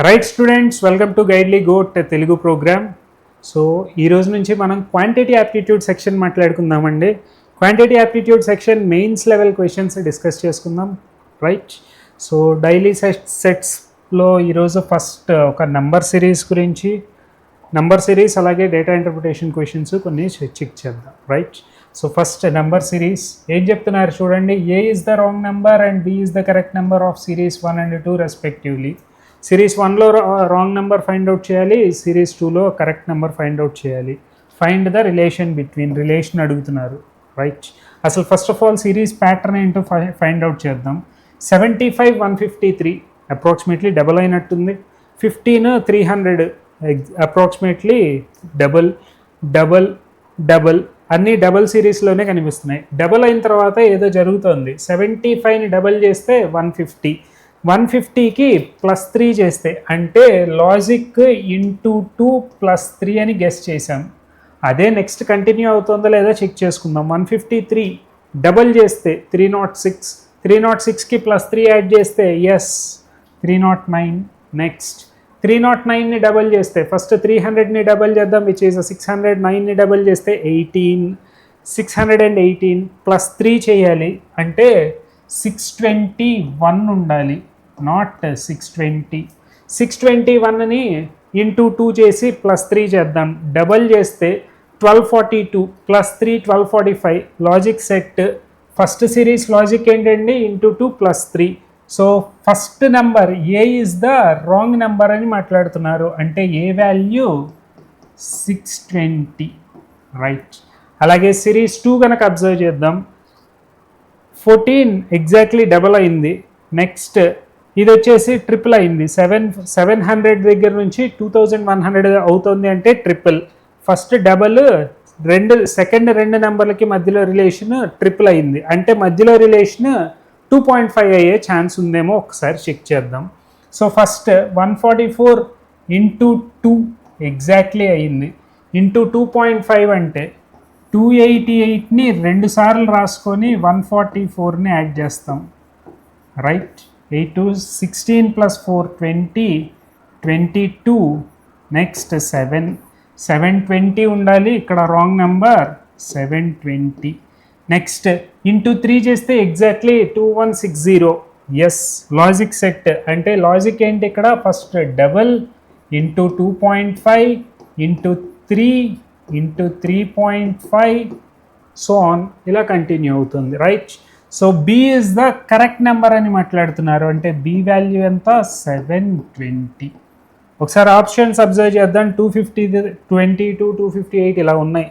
Right students, welcome to guidely గోట్ Telugu program. So ఈ రోజు నుంచి మనం క్వాంటిటీ యాప్టిట్యూడ్ సెక్షన్ మాట్లాడుకుందామండి. Quantity aptitude section mains level questions discuss చేసుకుందాం. రైట్, సో డైలీ సెట్స్లో ఈరోజు ఫస్ట్ ఒక నంబర్ సిరీస్ గురించి, నంబర్ సిరీస్ అలాగే డేటా ఇంటర్ప్రిటేషన్ క్వశ్చన్స్ కొన్ని చెక్ చేద్దాం. Right, so first number series ఏం చెప్తున్నారు చూడండి. A is the wrong number and B is the correct number of series 1 and 2 respectively. Series 1లో wrong number find out చేయాలి, series 2లో correct number find out చేయాలి. Find the relation between, relation అడుగుతున్నారు. Right, అసలు first of all series pattern ఏంటో find out చేద్దాం. 75 153 approximately double అయినట్టుంది. 15 300 approximately double double double అన్నీ double సిరీస్లోనే కనిపిస్తున్నాయి. డబల్ అయిన తర్వాత ఏదో జరుగుతుంది. 75ని డబల్ చేస్తే 150, 150కి +3 చేస్తే అంటే లాజిక్ ఇంటూ 2 + 3 అని గెస్ చేసాం. అదే నెక్స్ట్ కంటిన్యూ అవుతుందో లేదో చెక్ చేసుకుందాం. 153 డబల్ చేస్తే 306, 306కి +3 యాడ్ చేస్తే ఎస్ 309. నెక్స్ట్ 309ని డబల్ చేస్తే ఫస్ట్ 300ని డబల్ చేద్దాం, విచ్ ఈజ్ 609ని డబల్ చేస్తే 18, 618 +3 చేయాలి అంటే 621 ఉండాలి, నాట్ 620. 621ని ఇంటూ 2 చేసి +3 చేద్దాం. డబల్ చేస్తే 1242 +3 1245. Logic set first series logic ఏంటండి, into 2 +3. So first number A is the wrong number అని మాట్లాడుతున్నారు. అంటే ఏ వాల్యూ 620. రైట్, అలాగే సిరీస్ 2 కనుక అబ్జర్వ్ చేద్దాం. 14 ఎగ్జాక్ట్లీ డబల్ అయింది. నెక్స్ట్ ఇది వచ్చేసి ట్రిపుల్ అయింది. 700 దగ్గర నుంచి 2100 అవుతుంది అంటే ట్రిపుల్. ఫస్ట్ డబల్ సెకండ్ రెండు నెంబర్లకి మధ్యలో రిలేషన్ ట్రిపుల్ అయింది అంటే మధ్యలో రిలేషన్ 2.5 అయ్యే ఛాన్స్ ఉందేమో ఒకసారి చెక్ చేద్దాం. సో ఫస్ట్ 144 ఇంటూ 2 ఎగ్జాక్ట్లీ అయింది. ఇంటూ 2.5 అంటే 288ని 2 సార్లు రాసుకొని 144ని యాడ్ చేస్తాం. రైట్, 8 16 + 4 20, 22. నెక్స్ట్ 720 ఉండాలి, ఇక్కడ రాంగ్ నెంబర్ 720. నెక్స్ట్ ఇంటూ 3 చేస్తే ఎగ్జాక్ట్లీ 2160. ఎస్, లాజిక్ సెట్ అంటే లాజిక్ ఏంటి ఇక్కడ, first double into 2.5 into 3 into 3.5 so on ఇలా కంటిన్యూ అవుతుంది. Right, so B is the correct number అని మాట్లాడుతున్నారు. అంటే బి వాల్యూ ఎంత, 720. ఒకసారి ఆప్షన్స్ అబ్జర్వ్ చేద్దాం. 250, 22, 258 ఇలా ఉన్నాయి.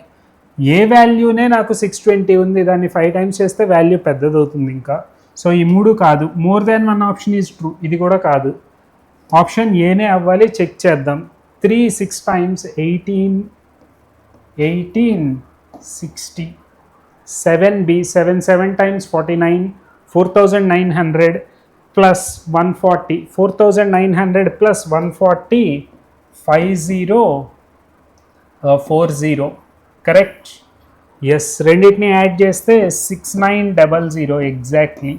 ఏ వాల్యూనే నాకు 620 ఉంది, దాన్ని 5 టైమ్స్ చేస్తే వాల్యూ పెద్దదవుతుంది ఇంకా. సో ఈ 3 కాదు. More than 1 option is true, ఇది కూడా కాదు. ఆప్షన్ ఏనే అవ్వాలి, చెక్ చేద్దాం. 3 6 times 18 60. 7b 7 times 49, 4900 plus 140, 4900 plus 140 5040. Correct, yes. రెండింటిని యాడ్ చేస్తే 6900 exactly.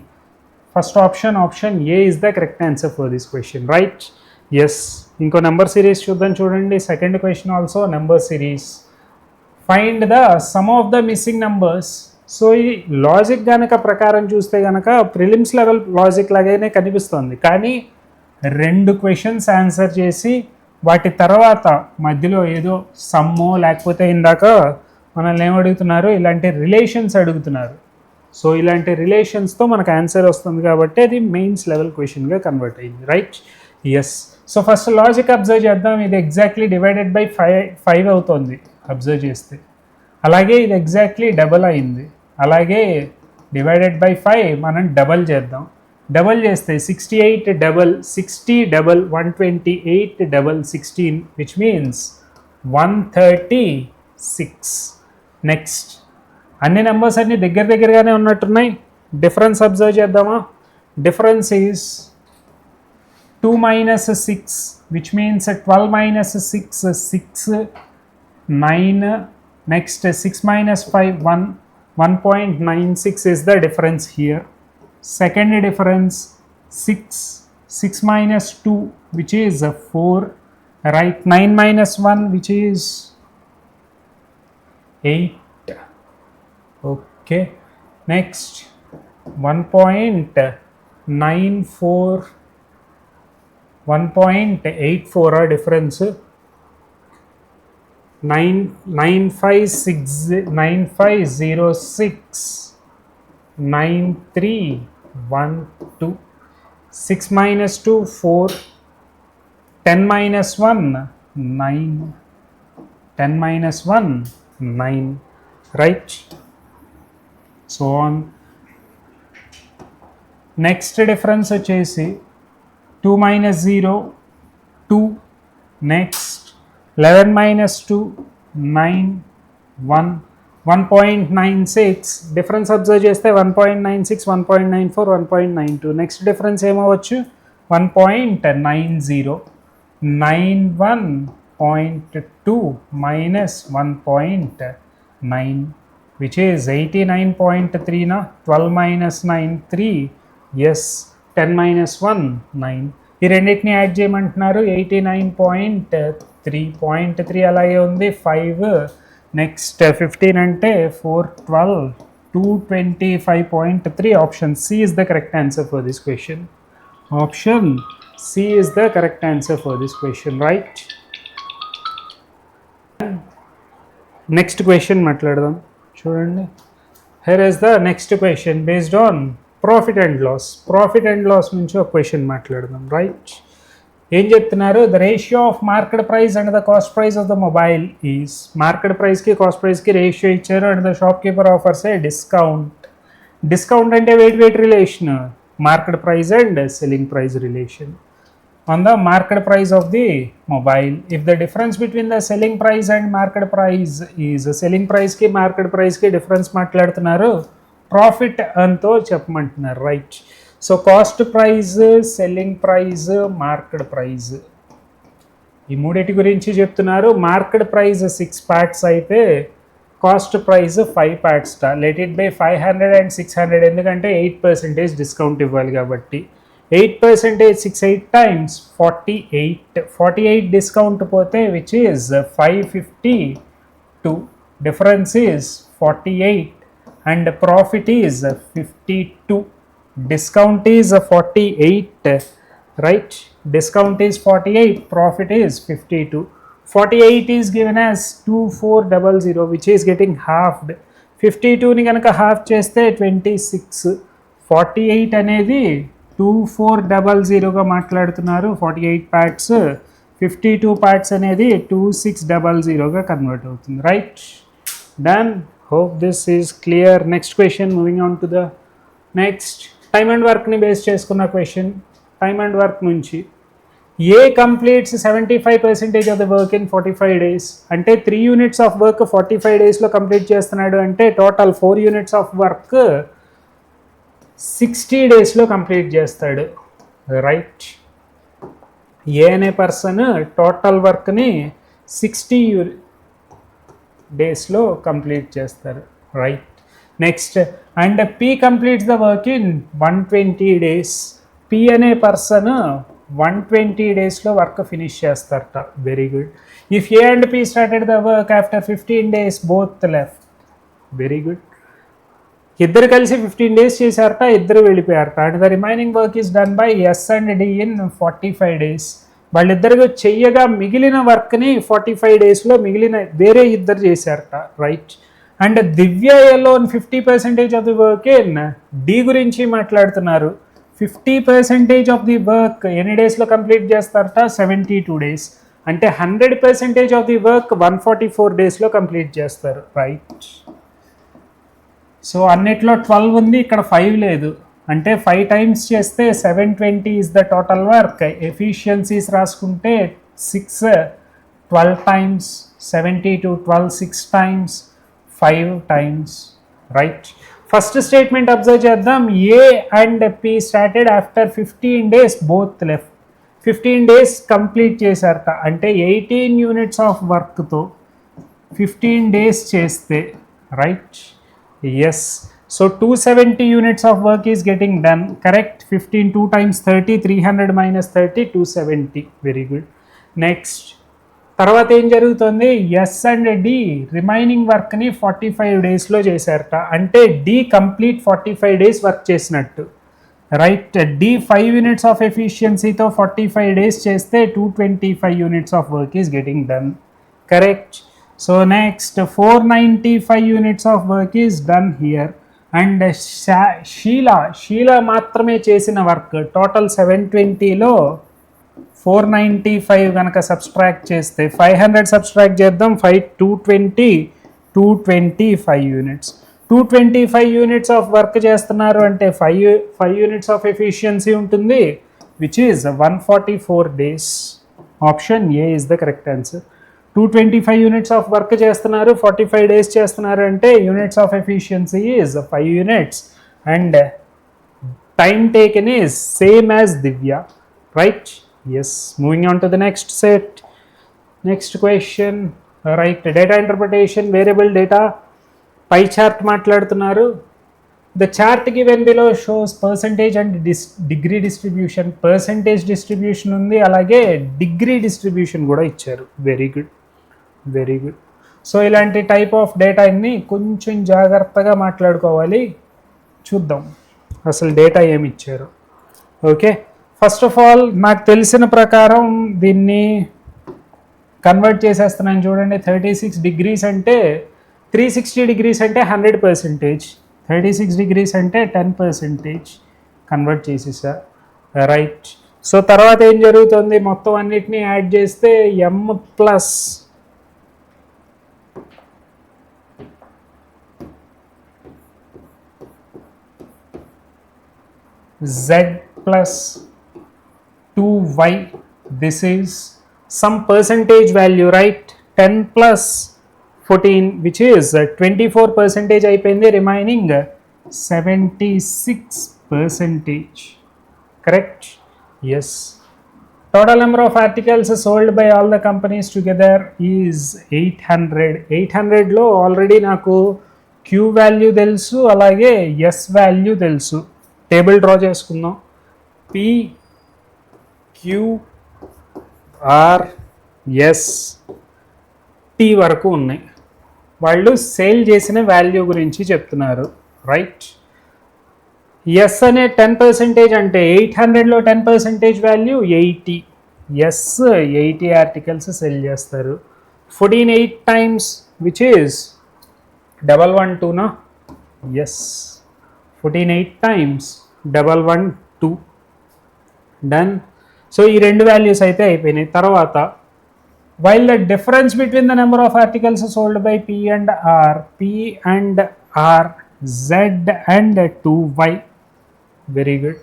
First option A is the correct answer for this question. Right, yes. ఇంకో నెంబర్ సిరీస్ చూద్దాం చూడండి. Second question also number series. Find the sum of the missing numbers. So ఈ logic కనుక ప్రకారం చూస్తే కనుక ప్రిలిమ్స్ లెవెల్ లాజిక్ లాగానే కనిపిస్తుంది, కానీ 2 క్వశ్చన్స్ ఆన్సర్ చేసి వాటి తర్వాత మధ్యలో ఏదో సమ్మో లేకపోతే ఇందాక మనల్ని ఏమడుగుతున్నారు, ఇలాంటి రిలేషన్స్ అడుగుతున్నారు. సో ఇలాంటి రిలేషన్స్తో మనకు ఆన్సర్ వస్తుంది కాబట్టి అది మెయిన్స్ లెవెల్ క్వశ్చన్గా కన్వర్ట్ అయింది. Right, yes. So first logic observe చేద్దాం. ఇది ఎగ్జాక్ట్లీ డివైడెడ్ బై 5 అవుతుంది అబ్జర్వ్ చేస్తే. అలాగే ఇది ఎగ్జాక్ట్లీ డబల్ అయింది. అలాగే డివైడెడ్ బై 5 మనం డబల్ చేద్దాం. డబల్ చేస్తే 68 double 60 double 128 double 16, which means 136. Next అన్ని నెంబర్స్ అన్ని దగ్గరగానే ఉన్నట్టున్నాయి. డిఫరెన్స్ అబ్జర్వ్ చేద్దామా. Difference is 2 - 6, which means 12 - 6 6 9. Next 6 - 5 1, 1.96 is the difference here. Second difference 6 6 minus 2 which is 4, right? 9 minus 1 which is 8. Okay, next 1.94, 1.84 are difference. 9506 9312. 6 minus 2 4, 10 minus 1 9, 10 minus 1 9, right? So on. Next difference వచ్చేసి 2 minus 0 2, next 11 minus 2 9 1, 1.96 difference observe చేస్తే 1.96 1.94 1.92. Next difference ఏమవచ్చు 1.90 91.2 minus 1.9 which is 89.3 na. 12 minus 9 3, yes, 10 minus 1 9. ఈ రెండింటిని add చేయమంటున్నారు. 89.3 అలాగే ఉంది 5, next 15 అంటే 4 12 225.3. Option C is the correct answer for this question. Option C is the correct answer for this question, right? Next question మాట్లాడదాం చూడండి. here is the next question based on profit and loss నుంచి ఒక question మాట్లాడదాం, right? ఏం చెప్తున్నారు? The ratio of market price and the cost price of the mobile is, market ప్రైస్కి cost ప్రైస్కి ratio ఇచ్చారు and the shop keeper offers a discount అంటే wait relation, market price and selling price relation on the market price of the mobile. If the difference between the selling price and market price is selling price ki market price ki difference మాట్లాడుతున్నారు, profit అంతో చెప్పమంటున్నారు, right? So cost price, selling price, market price, ఈ మూడింటి గురించి చెప్తున్నారు. Market price 6 parts అయితే cost price 5 parts. Let it be 500 and 600 ఎందుకంటే 8% discount ఇవ్వాలి కాబట్టి. 8% 6 8 times 48 డిస్కౌంట్ పోతే which is 552. Difference is 48 and profit is 52. Discount is 48, right? Discount is 48, profit is 52. 48 is given as 2400 which is getting halved. 52 ni ganaka half cheste 26. 48 అనేది 2400 గా మాట్లాడుతున్నారు, 48 parts. 52 parts అనేది 2600 గా convert అవుతుంది, right? Done. Hope this is clear. Next question, moving on to the next. Time and work ni base cheskunna question. Time and work nunchi A completes 75% of the work in 45 days. Ante 3 units of work 45 days lo complete చేస్తున్నాడు అంటే total 4 units of work 60 days లో complete చేస్తాడు, right? A అనే person total వర్క్ని 60 డేస్లో complete చేస్తారు, right? Next, and P completes the work in 120 days. P అనే person 120 daysలో వర్క్ ఫినిష్ చేస్తారట, very good. If A and P started the work after 15 days, both left, very good. ఇద్దరు కలిసి 15 days చేశారట, ఇద్దరు వెళ్ళిపోయారట. And the remaining work is done by S and D in 45 days. వాళ్ళిద్దరు చెయ్యగా మిగిలిన వర్క్ని 45 daysలో మిగిలిన వేరే ఇద్దరు చేశారట, right? And Divya alone 50% of the work in D గురించి మాట్లాడుతున్నారు. 50% ఆఫ్ ది వర్క్ ఎన్ని డేస్లో కంప్లీట్ చేస్తారట? 72 days. అంటే 100% ఆఫ్ ది వర్క్ 144 daysలో కంప్లీట్ చేస్తారు, రైట్? సో అన్నిట్లో 12 ఉంది, ఇక్కడ 5 లేదు. అంటే 5 times చేస్తే 720 is the total work. Efficiencies రాసుకుంటే 6 12 times 72 12 6 times 5 times, right? First statement observe చేద్దాం. A and P started after 15 days, both left. 15 days complete చేశారట, అంటే 18 units ఆఫ్ వర్క్తో 15 days చేస్తే, right? Yes. So 270 units of work is getting done. Correct. 15 2 times 30, 300 minus 30, 270. Very good. Next. తర్వాత ఏం జరుగుతుంది, yes and D remaining వర్క్ని 45 డేస్లో చేశారట. అంటే డి కంప్లీట్ 45 డేస్ వర్క్ చేసినట్టు. రైట్. డి 5 యూనిట్స్ ఆఫ్ ఎఫిషియన్సీతో 45 డేస్ చేస్తే 225 units of work is getting done. Correct. So next 495 units of work is done here. And Sheela మాత్రమే చేసిన వర్క్ టోటల్ 720లో 495 కనుక సబ్స్ట్రాక్ట్ చేస్తే 500 సబ్స్ట్రాక్ట్ చేద్దాం. 225 యూనిట్స్. 225 యూనిట్స్ ఆఫ్ వర్క్ చేస్తున్నారు అంటే 5 యూనిట్స్ ఆఫ్ ఎఫిషియన్సీ ఉంటుంది, which is 144 days. Option A is the correct answer. 225 units of work చేస్తున్నారు, 45 days చేస్తున్నారు అంటే units of efficiency is 5 units and time taken is same as Divya. Right. Yes, moving on to the next set. Next question. Right, data interpretation, variable data, pie chart మాట్లాడుతున్నారు. The chart given below shows percentage and degree distribution. Percentage distribution ఉంది, అలాగే degree distribution కూడా ఇచ్చారు. Very good, very good. So ఇలాంటి type of డేటాని కొంచెం జాగ్రత్తగా మాట్లాడుకోవాలి. చూద్దాం అసలు డేటా ఏమి ఇచ్చారు. ఓకే, ఫస్ట్ ఆఫ్ ఆల్ నాకు తెలిసిన ప్రకారం దీన్ని కన్వర్ట్ చేసేస్తున్నాను చూడండి. 36 డిగ్రీస్ అంటే 360 డిగ్రీస్ అంటే 100%, 36 డిగ్రీస్ అంటే 10% కన్వర్ట్ చేసేసా. రైట్. సో తర్వాత ఏం జరుగుతుంది, మొత్తం అన్నిటినీ యాడ్ చేస్తే m plus z plus 2y, this is some percentage value, right? 10 plus 14, which is 24% అయిపోయింది, remaining 76%. Correct? Yes. Total number of articles sold by all the companies together is 800. 800లో already నాకు Q value తెలుసు, అలాగే S value తెలుసు. Table draw చేసుకుందాం. P QRS T వరకు ఉన్నాయి. వాళ్ళు sale చేసిన వాల్యూ గురించి చెప్తున్నారు. రైట్. ఎస్ అనే 10% అంటే 800లో 10% వాల్యూ 80. ఎస్ 80 ఆర్టికల్స్ సెల్ చేస్తారు. 14 8 times, which is 112 నా? Yes, 14 8 times 112. డన్. సో ఈ రెండు వాల్యూస్ అయితే అయిపోయినాయి. తర్వాత while the difference between the number of articles sold by P and R, Z and 2Y. Very good.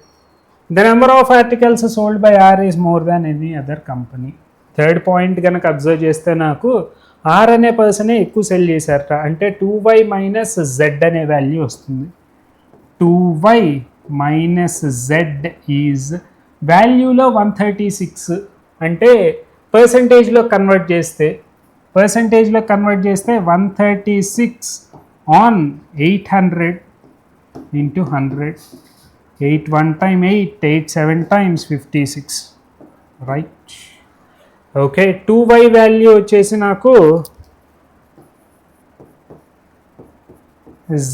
The number of articles sold by R is more than any other company. Third point కనుక observe చేస్తే నాకు R అనే పర్సనే ఎక్కువ cell చేశారట, అంటే 2Y minus Z అనే value వస్తుంది. 2Y minus Z is వాల్యూలో 136, అంటే పర్సంటేజ్లో కన్వర్ట్ చేస్తే 136 on 800 into 100. 8 1 time 8, 8 7 times 56. Right. Okay, 2y value వచ్చేసి నాకు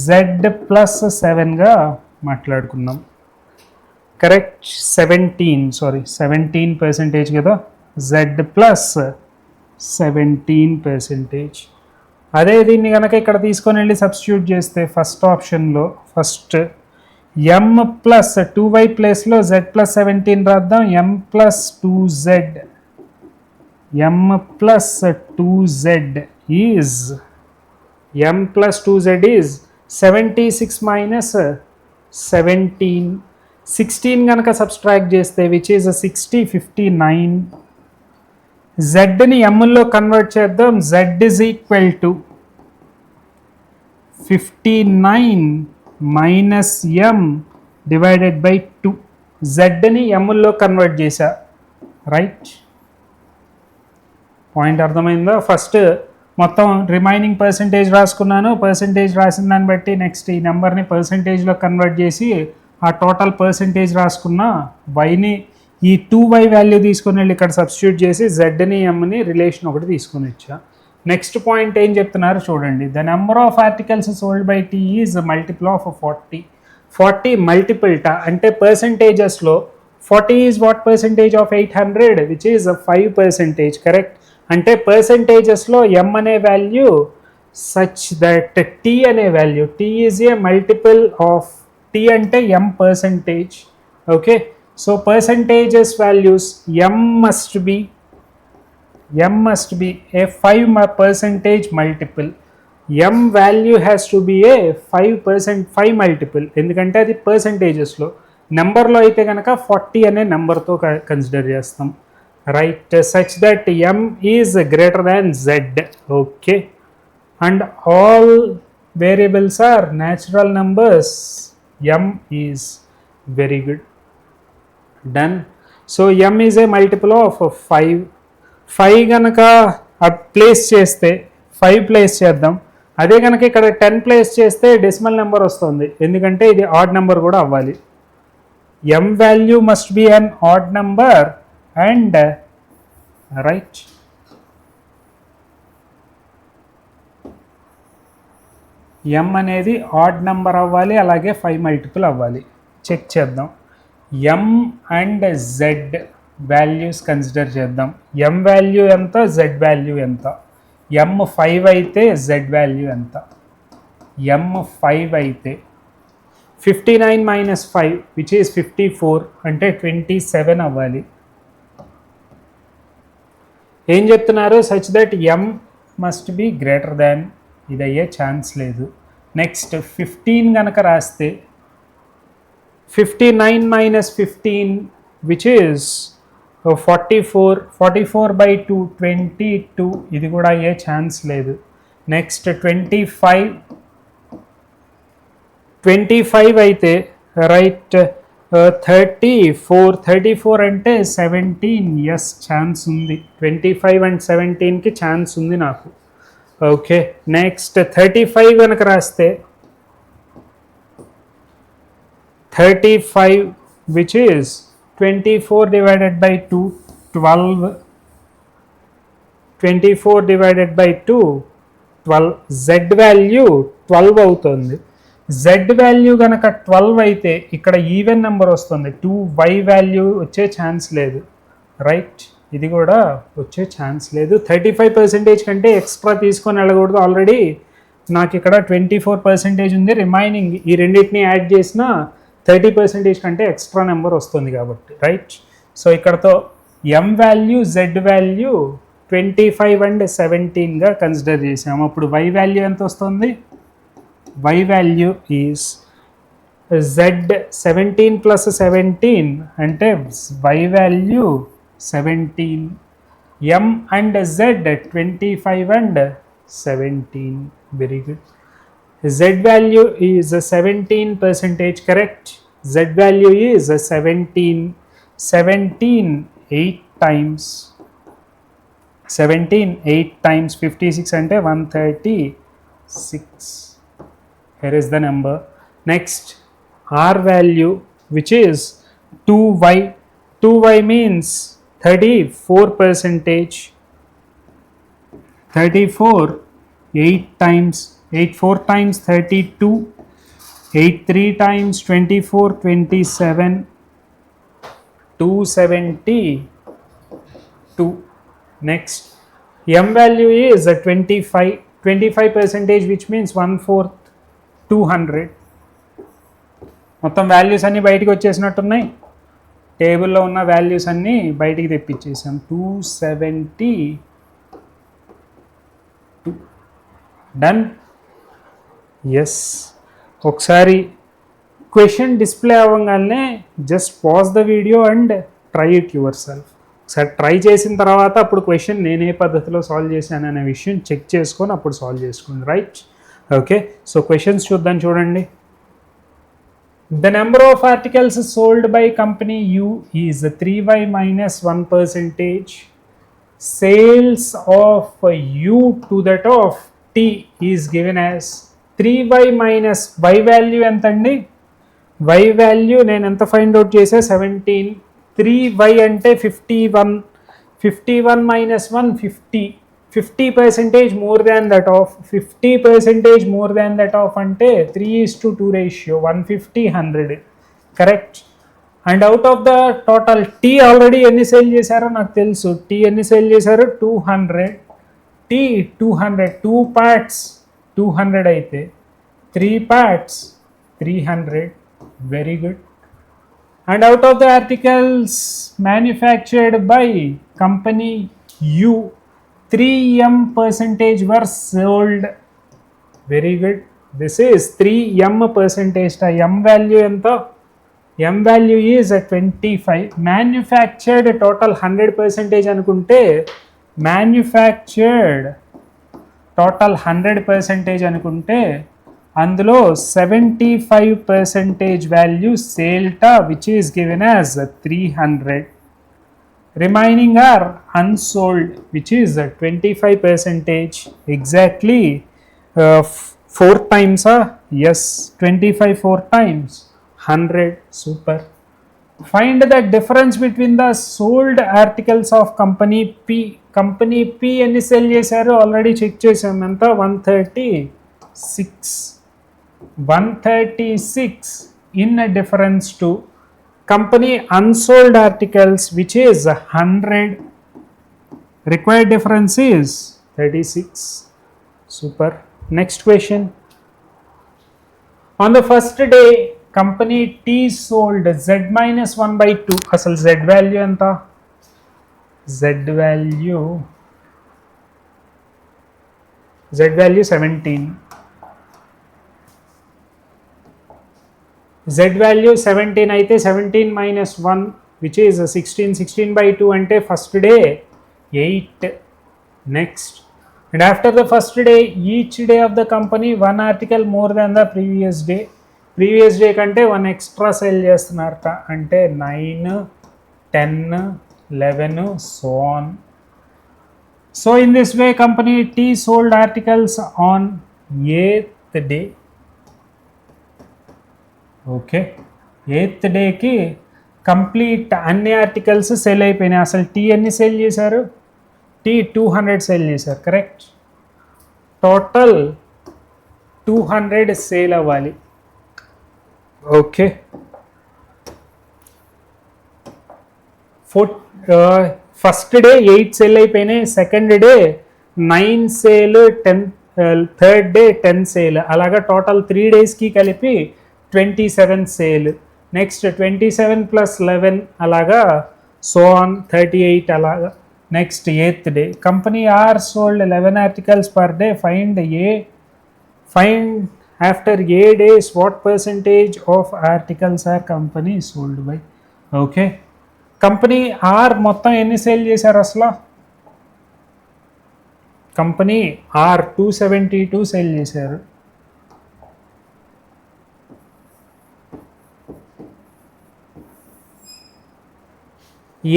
z ప్లస్ 7గా మాట్లాడుకుందాం. కరెక్ట్. 17% కదా, z ప్లస్ 17%. అదే దీన్ని కనుక ఇక్కడ తీసుకొని వెళ్ళి సబ్స్టిట్యూట్ చేస్తే ఫస్ట్ ఆప్షన్లో ఫస్ట్ m ప్లస్ 2y ప్లేస్లో z ప్లస్ 17 రాద్దాం. m plus 2z is 76 minus 17. 16 కనుక సబ్స్ట్రాక్ట్ చేస్తే విచ్ ఈజ్ 60, 59. జెడ్ని ఎమ్లో కన్వర్ట్ చేద్దాం. Z is equal to 59 minus M divided by 2. జెడ్ని ఎమ్లో కన్వర్ట్ చేశా. రైట్. పాయింట్ అర్థమైందా? ఫస్ట్ మొత్తం రిమైనింగ్ పర్సంటేజ్ రాసుకున్నాను. పర్సంటేజ్ రాసిన దాన్ని బట్టి నెక్స్ట్ ఈ నెంబర్ని పర్సంటేజ్లో కన్వర్ట్ చేసి ఆ టోటల్ పర్సంటేజ్ రాసుకున్న వైని ఈ 2y వాల్యూ తీసుకుని వెళ్ళి ఇక్కడ సబ్స్టిట్యూట్ చేసి జెడ్ని ఎమ్ని రిలేషన్ ఒకటి తీసుకుని వచ్చా. నెక్స్ట్ పాయింట్ ఏం చెప్తున్నారు చూడండి. The number of articles sold by T is multiple of 40 మల్టిపుల్ట అంటే పర్సంటేజెస్లో 40 is what percentage of 800 which is 5%. Correct. అంటే పర్సంటేజెస్లో ఎం అనే వాల్యూ సచ్ దట్ టీ అనే value T is a multiple of T అంటే M percentage. Okay. So percentages values M must be a 5% multiple. M value has to be a 5 multiple ఎందుకంటే అది పర్సంటేజెస్లో. నెంబర్లో అయితే కనుక 40 అనే నెంబర్తో కన్సిడర్ చేస్తాం. Right. Such that M is greater than Z. Okay. And all variables are natural numbers. M is very good. Done. So M is a multiple of 5 కనుక place చేస్తే 5 ప్లేస్ చేద్దాం. అదే కనుక ఇక్కడ 10 ప్లేస్ చేస్తే డెసిమల్ నెంబర్ వస్తుంది ఎందుకంటే ఇది ఆడ్ నెంబర్ కూడా అవ్వాలి. M value must be an odd number and right. M అనేది ఆడ్ నెంబర్ అవ్వాలి అలాగే 5 మల్టిపుల్ అవ్వాలి. చెక్ చేద్దాం. M and Z values consider చేద్దాం. M వాల్యూ ఎంత, Z వాల్యూ ఎంత? M 5 అయితే Z వాల్యూ ఎంత? M 5 అయితే 59 మైనస్ 5 విచ్ ఈజ్ 54 అంటే 27 అవ్వాలి. ఏం చెప్తున్నారు? Such that M must be greater than. ఇది అయ్యే ఛాన్స్ లేదు. నెక్స్ట్ 15 కనుక రాస్తే 59 మైనస్ 15 విచ్ ఈజ్ 44 బై 2 22. ఇది కూడా అయ్యే ఛాన్స్ లేదు. నెక్స్ట్ 25 అయితే రైట్ 34 అంటే 17. ఎస్, ఛాన్స్ ఉంది. 25 అండ్ 17కి ఛాన్స్ ఉంది నాకు. ఓకే. నెక్స్ట్ 35 కనుక రాస్తే 35 which is 24 divided by 2 12. 24 divided by 2 12. Z value 12 అవుతుంది. Z వాల్యూ కనుక 12 అయితే ఇక్కడ ఈవెన్ నెంబర్ వస్తుంది. 2y వాల్యూ వచ్చే ఛాన్స్ లేదు. రైట్. ఇది కూడా వచ్చే ఛాన్స్ లేదు. 35% కంటే ఎక్స్ట్రా తీసుకొని వెళ్ళకూడదు. ఆల్రెడీ నాకు ఇక్కడ 24% ఉంది. రిమైనింగ్ ఈ రెండింటిని యాడ్ చేసిన 30% కంటే ఎక్స్ట్రా నెంబర్ వస్తుంది కాబట్టి. రైట్. సో ఇక్కడతో M value Z value 25 and 17గా కన్సిడర్ చేసాము. అప్పుడు Y వాల్యూ ఎంత వస్తుంది? Y value is Z 17 plus 17 అంటే Y value 17. M and Z 25 and 17. Very good. Z value is 17%. Correct. Z value is 17. 8 times 56 ante 136. Here is the number. Next, R value which is 2y. 2y means 34%. 34 8 times 8 4 times 32, 8 3 times 24 27, 272. Next, M value is 25% which means 1/4 200. మొత్తం values అన్నీ బయటికి వచ్చేసినట్టున్నాయి. టేబుల్లో ఉన్న values అన్నీ బయటికి తెప్పించేసాం. 272. Done. Yes. ఒకసారి question display అవ్వగానే just pause the video and try it your self. ఒకసారి ట్రై చేసిన తర్వాత అప్పుడు క్వశ్చన్ నేను ఏ పద్ధతిలో సాల్వ్ చేశాను అనే విషయం చెక్ చేసుకొని అప్పుడు సాల్వ్ చేసుకోండి. రైట్. ఓకే. సో క్వశ్చన్స్ చూద్దాం. చూడండి. The number of articles sold by company U is 3y minus 1%. sales of u to that of t is given as 3y minus y value ఎంత అండి, y value నేను ఎంత find out చేసా 17, 3y అంటే 51, 51 minus 1 50, 50% more than that of 50% more than that of అంటే 3:2 ratio 150 100 correct. And out of the total T already ఎన్ని sale చేశారో నాకు తెలుసు, టీ ఎన్ని సేల్ చేశారు 200, టీ 200, 2 parts 200 అయితే 3 parts 300, very good. And out of the articles manufactured by company U 3m% were sold, very good. This is 3m%. m value ఎంత, m value is 25. Manufactured total 100% అనుకుంటే manufactured total 100% అనుకుంటే అందులో 75% value సేల్టా which is given as 300. Remaining are unsold which is 25%. Exactly 4 times, yes, 25 4 times 100. Super. Find the difference between the sold articles of company P. Company P ఎన్ని cell చేశారు already check చేసాం, ఎంత 136 in difference to company unsold articles which is 100. Required difference is 36. Super. Next question. On the first day company T sold z minus 1 by 2. అసలు z value ఎంత, z value 17. z value 17 అయితే 17 minus 1 which is 16, 16 by 2 అంటే first day 8. Next. And after the first day, each day of the company one article more than the previous day. Previous day కంటే 1 extra sell చేస్తున్నారట అంటే 9, 10, 11 so on. So in this way company T sold articles on 8th day. Okay, 8th day కి complete అన్ని articles cell అయిపోయినాయి. అసలు tea ఎన్ని sale చేశారు, tea 200 sale చేశారు, కరెక్ట్. టోటల్ 200 సేల్ అవ్వాలి. ఓకే, ఫస్ట్ డే 8 సేల్ అయిపోయినాయి, second day 9 sale, 10, third day 10 sale, అలాగా టోటల్ 3 డేస్కి కలిపి 27 సేల్. నెక్స్ట్ 27 + 11 అలాగా సో ఆన్ 38 అలాగా. Next 8th day company R sold 11 articles per day. Find after A days what percentage of articles are company sold by. Okay, company R మొత్తం ఎన్ని sale చేశారు అసలు, company are 272 sale చేశారు.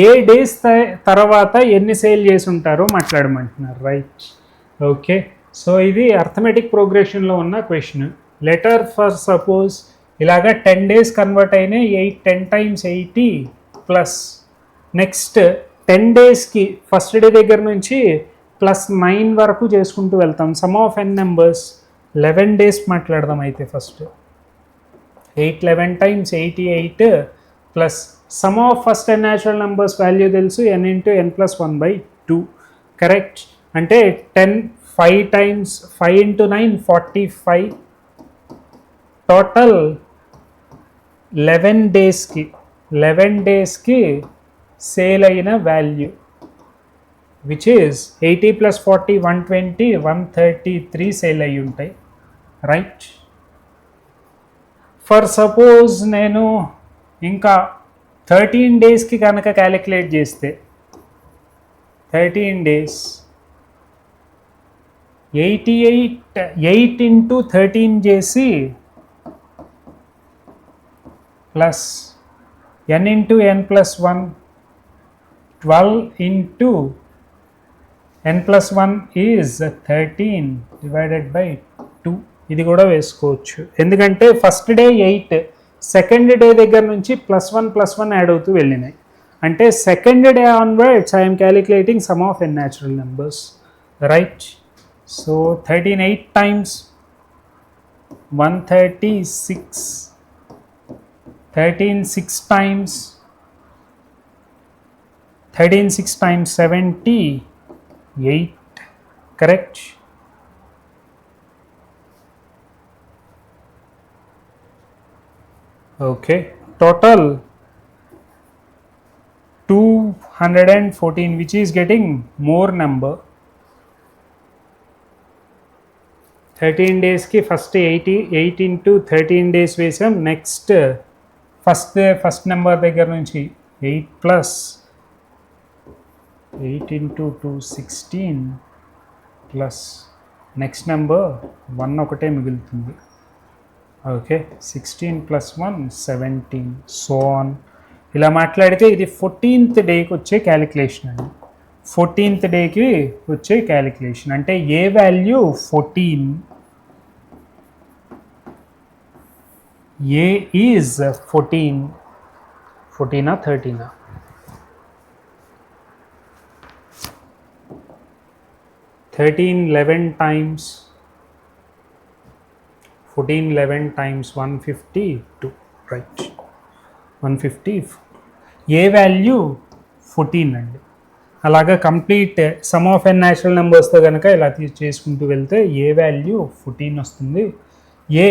ఏ days తర్వాత ఎన్ని sale చేసి ఉంటారో మాట్లాడమంటున్నారు, రైట్. ఓకే, సో ఇది అర్థమెటిక్ ప్రోగ్రెషన్లో ఉన్న క్వశ్చన్. లెటర్ ఫర్ సపోజ్ ఇలాగా 10 days కన్వర్ట్ అయినాయి, 10 times 80 ప్లస్ నెక్స్ట్ 10 daysకి ఫస్ట్ డే దగ్గర నుంచి +9 వరకు చేసుకుంటూ వెళ్తాం. Sum of n numbers 11 days మాట్లాడదాం అయితే. First 8 11 times 88 plus sum of first n natural numbers value తెలుసు, n into n + 1/2, కరెక్ట్. అంటే 10 5 times 5 into 9 45. టోటల్ 11 daysకి సేల్ అయిన వాల్యూ విచ్ ఈజ్ 80 + 40 120 133 సేల్ అయ్యి ఉంటాయి, రైట్. ఫర్ సపోజ్ నేను ఇంకా 13 daysకి కనుక క్యాలిక్యులేట్ చేస్తే 13 days 8 into 13 చేసి plus n into n + 1 12 into n plus 1 is 13 divided by 2. ఇది కూడా వేసుకోవచ్చు, ఎందుకంటే ఫస్ట్ డే 8, సెకండ్ డే దగ్గర నుంచి +1 యాడ్ అవుతూ వెళ్ళినాయి. అంటే second day onwards I'm calculating some of n natural numbers, right? So 13 8 times 136, 13 6 times 78, correct? Okay, total 214, which is getting more number. 13 days ki first 8 into 13 days వేసాం. Next first number దగ్గర నుంచి 8 plus 8 into 2 16 plus next number 1 ఒకటే మిగులుతుంది. Okay, 16 plus 1 17, so on. ఇలా మాట్లాడితే ఇది 14th డేకి వచ్చే క్యాలిక్యులేషన్ అండి. 14th డేకి వచ్చే క్యాలిక్యులేషన్ అంటే A value 14, A is 14, 14 13 13 11 times 14 11 times 152, right? 150, A value 14 అండి. అలాగా complete sum of n natural నెంబర్స్తో కనుక ఇలా చేసుకుంటూ వెళ్తే ఏ వాల్యూ 14 వస్తుంది. A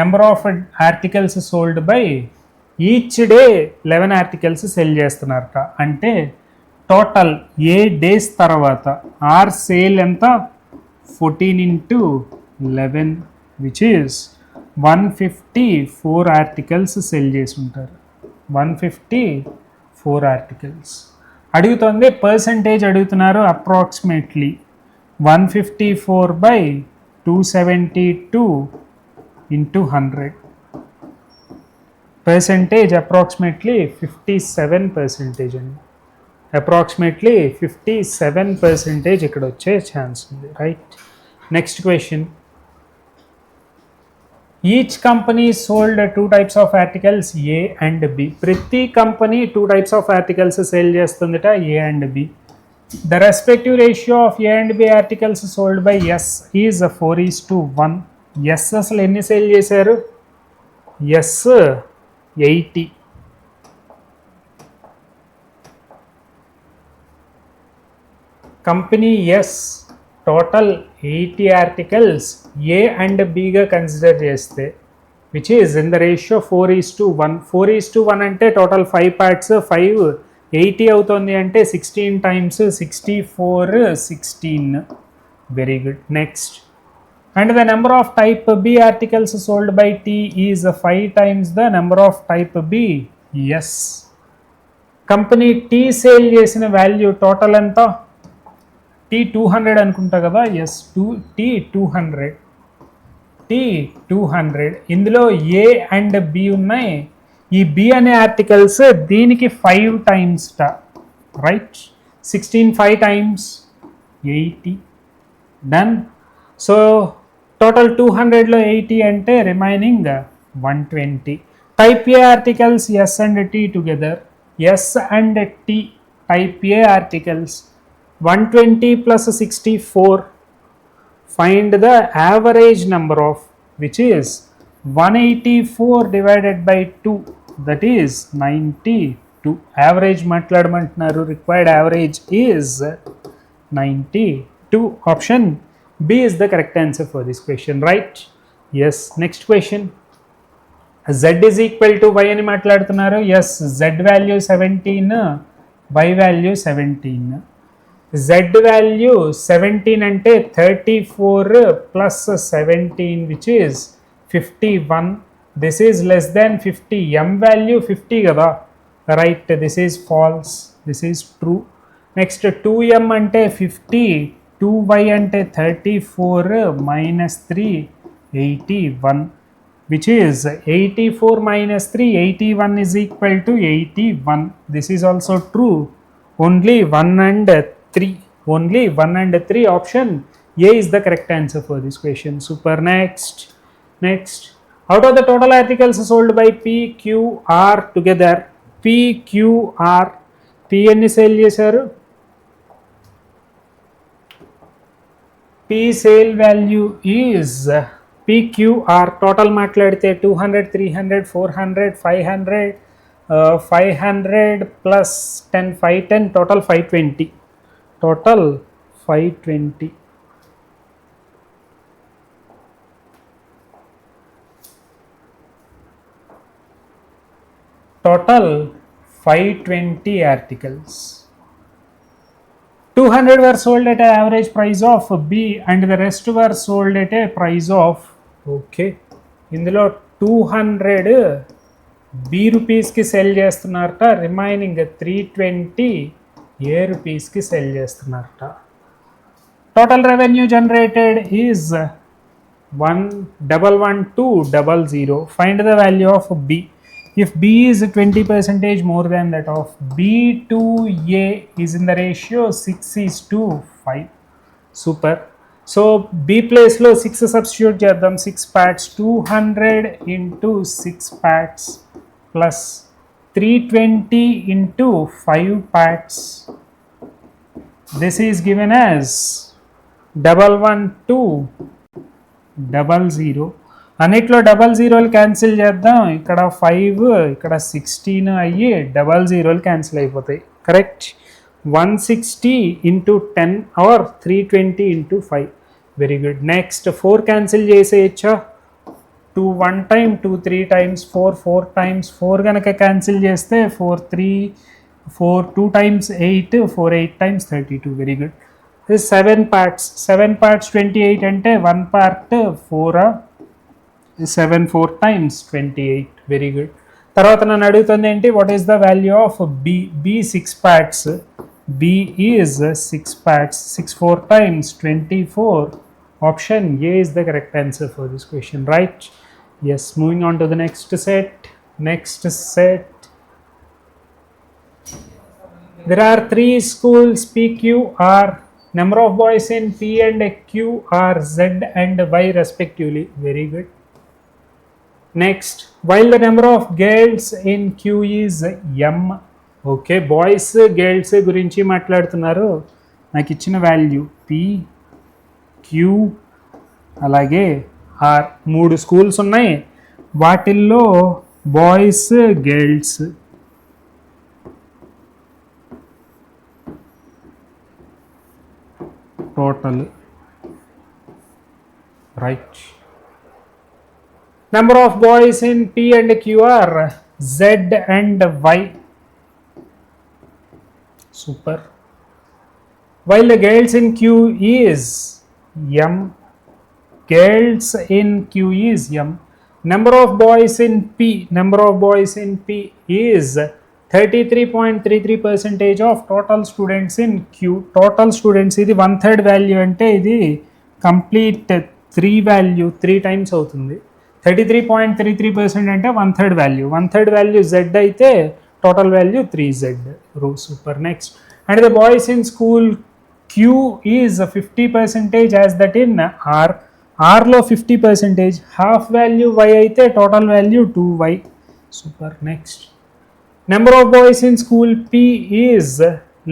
number of articles sold by each day 11 articles sell చేస్తున్నారట. అంటే టోటల్ ఏ డేస్ తర్వాత ఆర్ సేల్ ఎంత, 14 into 11, which is 154 articles sell చేసి ఉంటారు. 154 ఆర్టికల్స్ అడుగుతుంది. పర్సంటేజ్ అడుగుతున్నారు. Approximately 154/272 into 100. పర్సంటేజ్ అప్రాక్సిమేట్లీ 57% అండి. అప్రాక్సిమేట్లీ 57% ఇక్కడ వచ్చే ఛాన్స్ ఉంది, right? Next question. Each company sold 2 types of articles A and B. ప్రతి company 2 types of articles sale చేస్తుందట, A and B. The respective ratio of A and B articles sold by S is 4:1. S అసలు ఎన్ని sale చేశారు? S 80. Company S total 80 articles A and బిగా consider చేస్తే, which is in the ratio 4:1. 4:1 అంటే total 5 parts, 5 80 అవుతుంది అంటే 16 times 64 16. Very good. Next. And the number of type B articles sold by T is 5 times the number of type B yes. Company T sale చేసిన value total ఎంత? T 200 అనుకుంటా కదా. Yes, T 200. ఇందులో ఏ and B ఉన్నాయి. ఈ B అనే articles దీనికి 5 times right? 16 5 times 80. Done. So total 200లో 80 అంటే remaining 120. Type A articles S and T together. S and T type A articles 120 plus 64. Find the average number of, which is 184 divided by 2, that is 92. Average మాట్లాడమంటున్నారు. Required average is 92. Option B is the correct answer for this question, right? Yes. Next question. Z is equal to Y అని మాట్లాడుతున్నారు. Yes, Z value 17, Y value 17. Z value 17 అంటే 34 plus 17, which is 51. This is less than 50. M value 50 కదా, right? This is false, this is true. Next 2M అంటే 50, 2Y అంటే 34 minus 3 81, which is 84 minus 3 81 is equal to 81. This is also true. Only 1 and 3. Only 1 and 3. Option A is the correct answer for this question. Super. Next, out of the total articles sold by PQR together, PQR, P ఎన్ని sale చేశారు? P sale value is PQR total మాట్లాడితే 200, 300, 400, 500, 500 plus 10, 510, total 520. Total 520. Total 520 articles. 200 were sold at an average price of B and the rest were sold at a price of, okay, ఇందులో 200 B రూపీస్కి cell చేస్తున్నారట, remaining 320 A రూపీస్కి cell చేస్తున్నారట. Total revenue generated is 111,200. Find the value of B. If B is 20% more than that of B to A is in the ratio 6:5. Super. So B place lo 6 substitute చేద్దాం. 6 parts 200 into 6 parts plus 320 into 5 parts. This is given as 112,000. అన్నిట్లో 00 cancel చేద్దాం. ఇక్కడ 5, ఇక్కడ 16 అయ్యి 00 cancel అయిపోతాయి. Correct. 160 into 10 or 320 into 5. Very good. Next 4 cancel చేసేయచ్చా? 2 1 time, 2 3 times, 4 4 times. 4 కనుక cancel చేస్తే 4 2 times 8, 4 8 times 32. Very good. 7 parts 28 అంటే 1 part 4, 7 4 times 28. Very good. తర్వాత నన్ను అడుగుతుంది ఏంటి, what is the value of B? B 6 parts. B is 6 parts. 6 4 times 24. Option A is the correct answer for this question, right? Yes. Moving on to the next set. There are 3 schools PQR. Number of boys in P and Q are Z and Y respectively. Very good. Next, while the number of girls in Q is M. Okay, boys girls గురించి మాట్లాడుతున్నారు. నాకు ఇచ్చిన value P, Q అలాగే R, 3 schools ఉన్నాయి. వాటిల్లో boys girls total, right. Number of boys in P and Q are Z and Y. Super. While the girls in Q is M. Girls in Q is M. Number of boys in P is 33.33% of total students in Q. Total students, ఇది 1/3 value అంటే ఇది complete 3 value 3 times అవుతుంది. 33.33% అంటే 1/3 value. 1/3 value Z అయితే total value 3Z. Super. Next, and the boys in school Q is 50% as that in R. R లో 50%, half value Y అయితే total value 2Y. Super. Next, number of boys in school P is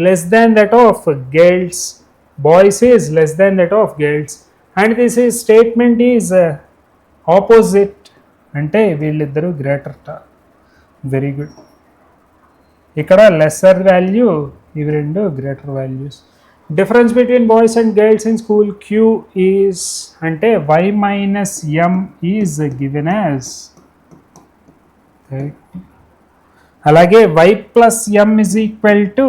less than that of girls. Boys is less than that of girls, and this is statement is opposite అంటే వీళ్ళిద్దరూ greater. Very good. ఇక్కడ lesser value, ఇవి రెండు greater values. Difference between boys and girls in school Q is అంటే Y minus M is given as, అలాగే Y plus M is equal to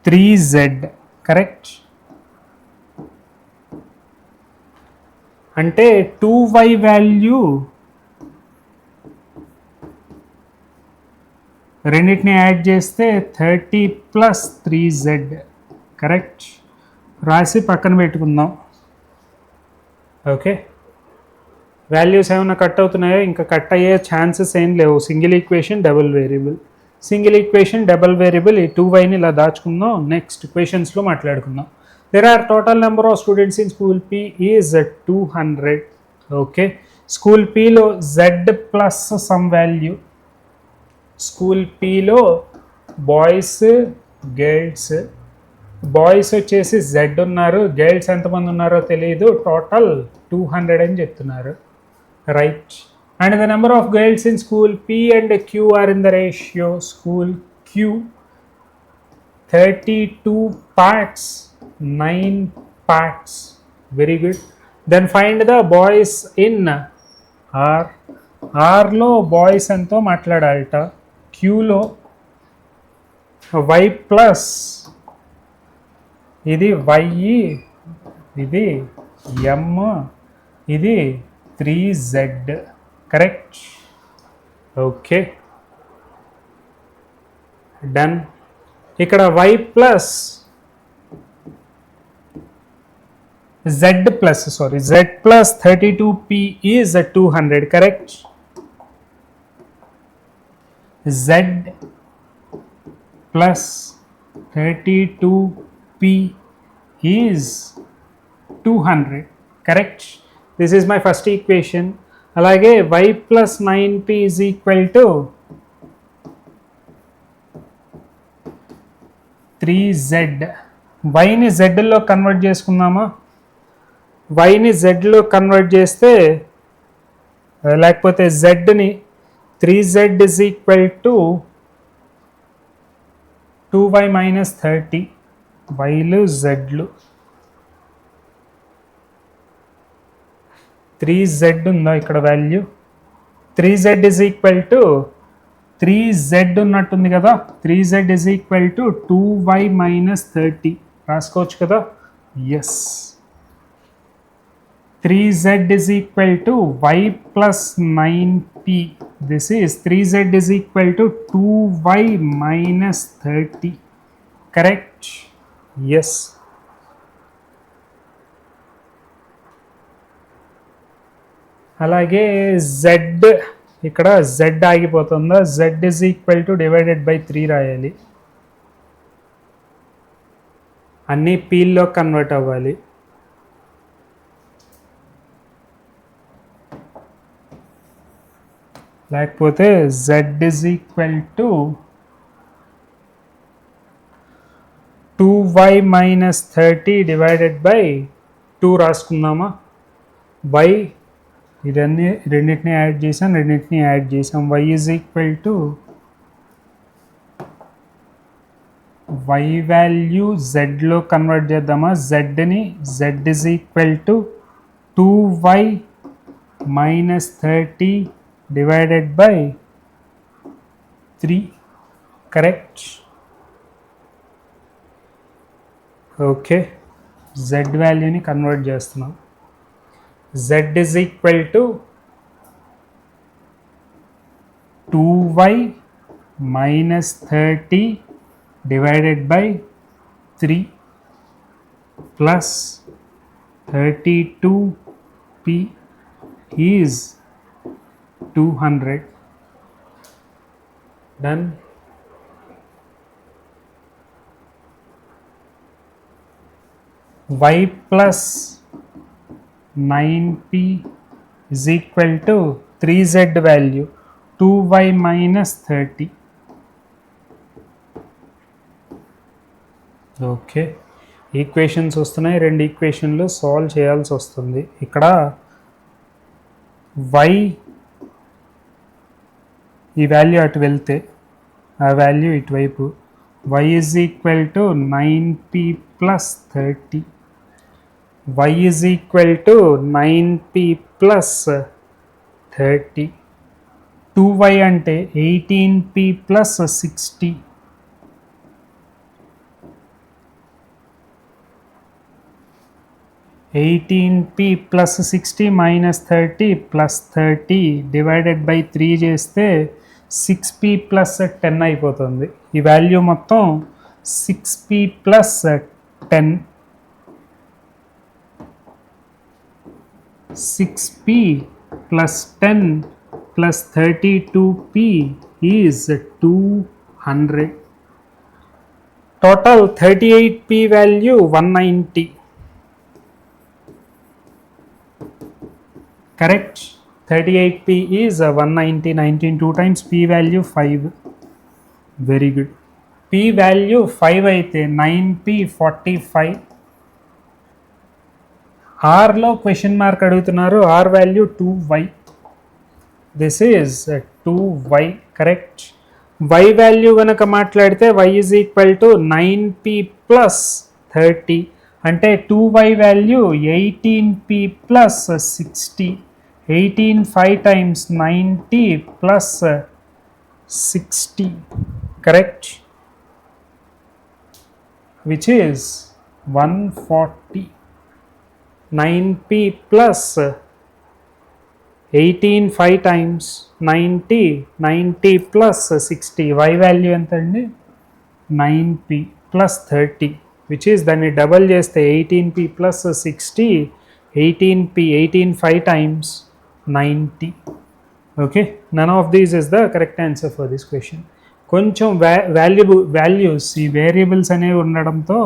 3Z. Correct. అంటే 2Y value రెండింటిని add చేస్తే 30 plus 3Z. Correct. రాసి పక్కన పెట్టుకుందాం. Okay, values ఏమైనా cut అవుతున్నాయో? ఇంకా కట్ అయ్యే ఛాన్సెస్ ఏం లేవు. Single equation, double variable. Single equation double variable ఈ 2yని ఇలా దాచుకుందాం. నెక్స్ట్ క్వశ్చన్స్లో మాట్లాడుకుందాం. There are total number of students in school P is 200. Okay, school పిలో z plus sum value. School పిలో బాయ్స్ గర్ల్స్, బాయ్స్ వచ్చేసి z ఉన్నారు, గర్ల్స్ ఎంతమంది ఉన్నారో తెలియదు, టోటల్ 200 అని చెప్తున్నారు. Right. And the number of girls in school P and Q are in the ratio. School Q 32 parts, 9 parts. Very good. Then find the boys in R. R లో boys ఎంతో మాట్లాడాలట. Qలో y plus ఇది y, ఇది m, ఇది 3z. Correct. Okay, done. ఇక్కడ y plus z plus z plus 32p is 200. Correct. z plus 32p is 200. Correct. This is my first equation. అలాగే y plus 9p is equal to 3z. వైని జెడ్లో convert చేసుకుందామా? వైని జెడ్లో convert చేస్తే లేకపోతే జెడ్ని 3z is equal to 2y minus 30. వైలు జెడ్లు 3z ఉందా ఇక్కడ value? 3z is equal to 3z ఉన్నట్టుంది కదా, 3z is equal to 2y minus 30 రాసుకోవచ్చు కదా. Yes, 3z is equal to y plus 9p. This is 3z is equal to 2y minus 30. Correct. Yes. అలాగే z, ఇక్కడ z ఆగిపోతుందా? z is equal to divided by 3 రాయాలి. అన్నీ పీల్లో convert అవ్వాలి. లేకపోతే z is equal to 2y minus 30 divided by 2 రాసుకుందామా? By ఇదన్నీ రెండింటిని యాడ్ చేసాం. y is equal to y value zలో కన్వర్ట్ చేద్దామా? zని z is equal to 2y minus 30 divided by 3. Correct. Okay, z వాల్యూని కన్వర్ట్ చేస్తున్నాం. z is equal to 2y minus 30 divided by 3 plus 32p is 200. Done. y plus 9p is equal to 3z value 2y minus 30. Okay, equations వస్తున్నాయి. 2 ఈక్వేషన్లు solve చేయాల్సి వస్తుంది. ఇక్కడ y ఈ value అటు వెళ్తే ఆ వాల్యూ ఇటువైపు y is equal to 9p plus 30. y is equal to 9p plus 30. 2y అంటే 18p plus 60. 18p plus 60 minus 30 plus 30 divided by 3 చేస్తే 6p ప్లస్ 10 అయిపోతుంది. ఈ వాల్యూ మొత్తం 6p plus 10. 6p plus 10 plus 32p is 200. 100. Total 38 p value 190. Correct. 38 p is 190. 19 2 times p value 5. Very good. p value 5 అయితే 9p 45. r లో question mark అడుగుతున్నారు. r value 2y. This is 2y. Correct. y value కనుక మాట్లాడితే y is equal to 9p plus 30 అంటే 2y value 18p plus 60. 18 5 times 90 plus 60. Correct. which is 140. 9p plus 18 5 times 90 plus 60. y value ఎంత అండి 9p plus 30 which is దాన్ని double చేస్తే 18p plus 60. 18p 18 5 times 90. okay, none of these is the correct answer for this question. కొంచెం values ఈ variables అనేవి ఉండడంతో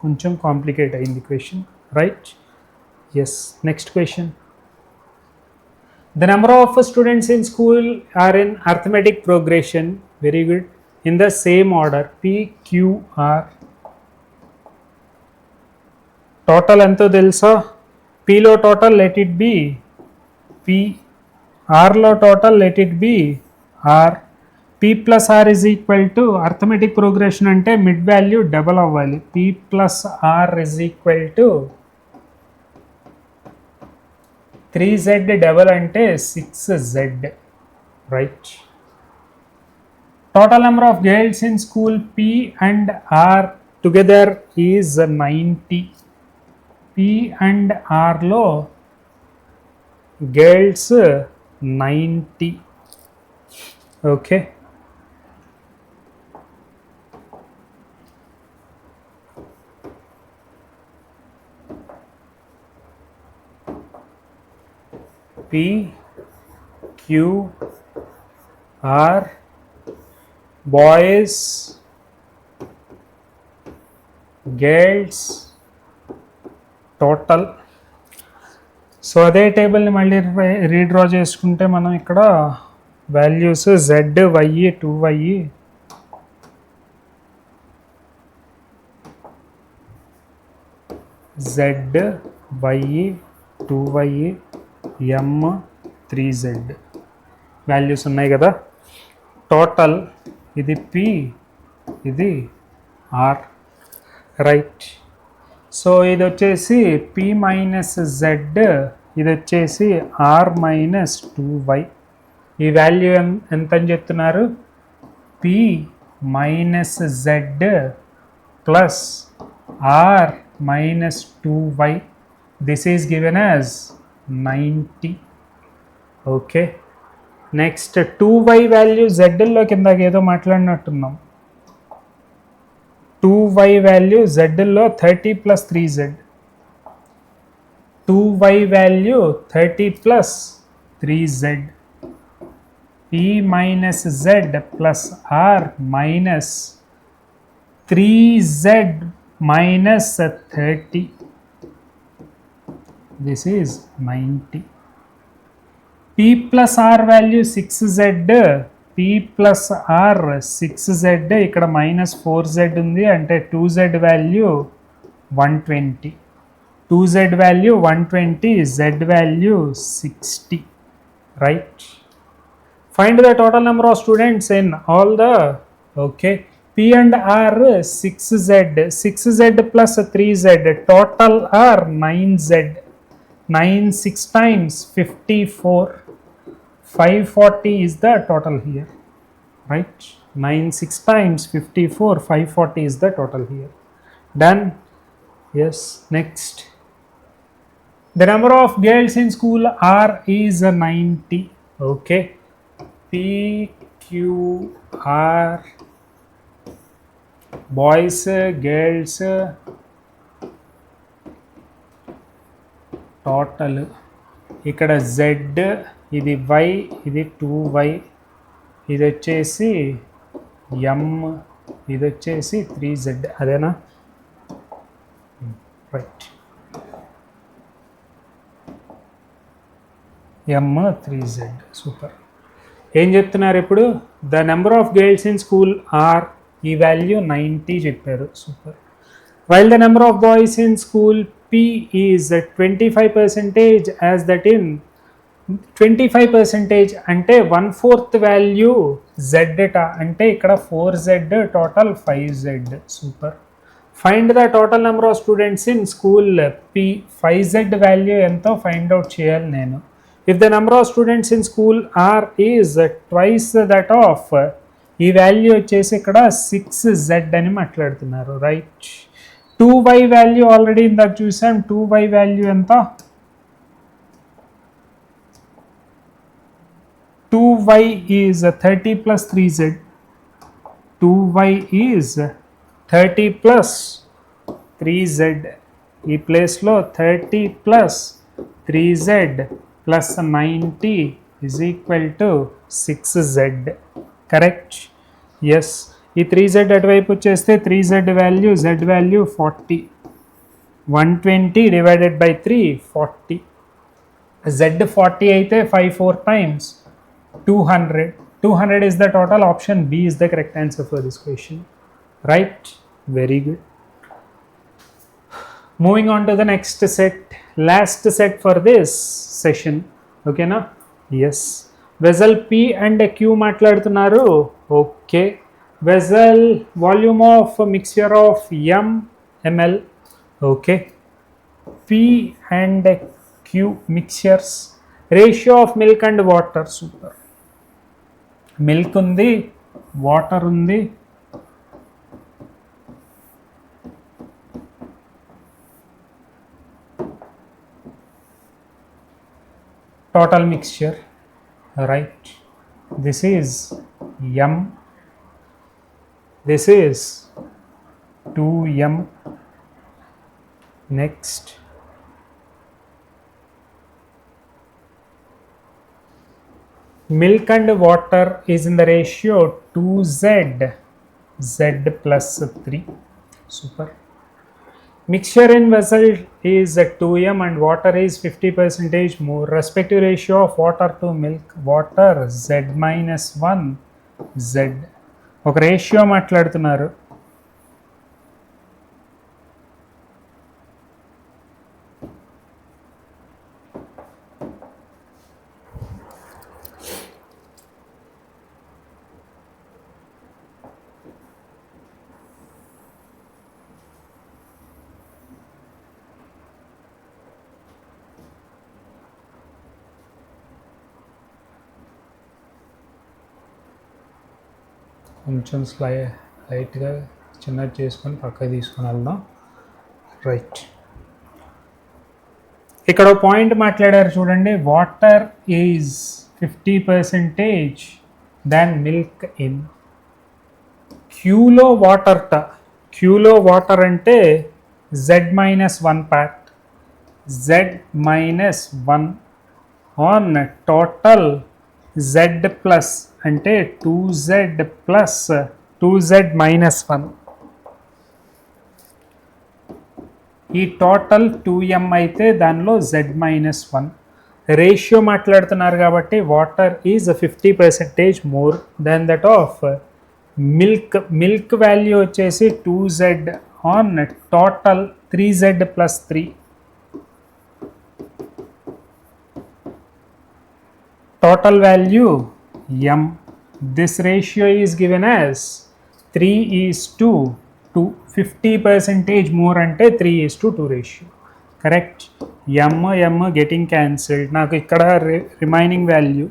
కొంచెం complicate అయింది question. Right. Yes. Next question. The number of students in school are in arithmetic progression. Very good. In the same order PQR. Total ఎంతో తెలుసా? Pలో total let it be P. Rలో total let it be R. p plus r is equal to arithmetic progression అంటే mid value double అవ్వాలి. p plus r is equal to 3z double అంటే 6z. Right. Total number of girls in school p and r together is 90. p and r లో girls 90. Okay. P, Q, R, boys, girls, total. So అదే టేబుల్ని మళ్ళీ redraw చేసుకుంటే మనం ఇక్కడ values Z, Y, 2y, Z, Y, 2y, M, 3z values ఉన్నాయి కదా. Total ఇది P, ఇది R. రైట్. సో ఇది వచ్చేసి P మైనస్ Z, ఇది వచ్చేసి R మైనస్ 2y. ఈ వాల్యూ ఎంత అని చెప్తున్నారు? P minus Z plus R minus 2y. This is given as 90. Okay. Next 2y value జెడ్లో కిందకి ఏదో మాట్లాడినట్టున్నాం. 2y వాల్యూ జెడ్లో 30 plus 3z. 2y value 30 plus 3z. p minus z plus r minus 3z minus 30. This is 90. P plus R value 6z. P plus R 6z. ఇక్కడ minus 4z ఉంది అంటే 2z value 120. 2z value 120. Z value 60. Right. Find the total number of students in all the. Okay. P and R 6z. 6z plus 3z. Total R 9z. 9 6 times 54. 540 is the total here. Right. 9 6 times 54. 540 is the total here. Done. Yes. Next. The number of girls in school R is 90. Okay. P Q R. Boys, girls, total. ఇక్కడ Z, ఇది Y, ఇది 2y, ఇది వచ్చేసి ఎమ్ ఇది వచ్చేసి 3z అదేనా right ఎమ్ 3z super. ఏం చెప్తున్నారు ఇప్పుడు the number of girls in school R ఈ వాల్యూ 90 చెప్పారు super. While the number of boys in school P is 25% as that in 25% అంటే 1/4 వాల్యూ జెడ్ అంటే ఇక్కడ 4z total 5z super. Find the total number of students in school P 5z value ఎంతో find out చేయాలి నేను. If the number of students in school R is twice that of ఈ value వచ్చేసి ఇక్కడ 6z అని మాట్లాడుతున్నారు right. 2y value already ఇందాక చూసాం 2y వాల్యూ ఎంత 2y is 30 plus 3z. 2y is 30 plus 3z. ఈ ప్లేస్లో 30 plus 3z plus 90 is equal to 6z. Correct yes. ఈ 3z అటువైపు వచ్చేస్తే 3z value z value 40. 120 divided by 3 40. z 40 అయితే 5 4 times 200. 200 is the total. Option B is the correct answer for this question. Right? Very good. Moving on to the next set. Last set for this session. Okay na? Yes. Vessel P and Q మాట్లాడుతున్నారు. Okay. Vessel volume of mixture of m ml. Okay. P and Q mixtures. Ratio of milk and water. Super. Milk ఉంది water ఉంది total mixture right. This is m, this is 2m. Next milk and water is in the ratio 2z z plus 3. Super. Mixture in vessel is 2m and water is 50% more. Respective ratio of water to milk, water z minus 1 z. ఒక ratio మాట్లాడుతున్నారు. కొంచెం లైట్గా చిన్నది చేసుకొని పక్కకు తీసుకొని వెళ్దాం right. ఇక్కడ పాయింట్ మాట్లాడారు చూడండి. Water is 50% than milk in. క్యూలో వాటర్ అంటే z minus 1 part. z minus 1 on total z plus అంటే 2z plus 2z minus 1. ఈ టోటల్ 2m అయితే దానిలో z minus 1. రేషియో మాట్లాడుతున్నారు కాబట్టి water is 50% more than that of milk. Milk value వచ్చేసి 2z on total 3z plus 3. Total value m. This ratio is given as 3:2. 50% more ante 3:2 ratio. Correct. m getting cancelled. నాకు ఇక్కడ remaining value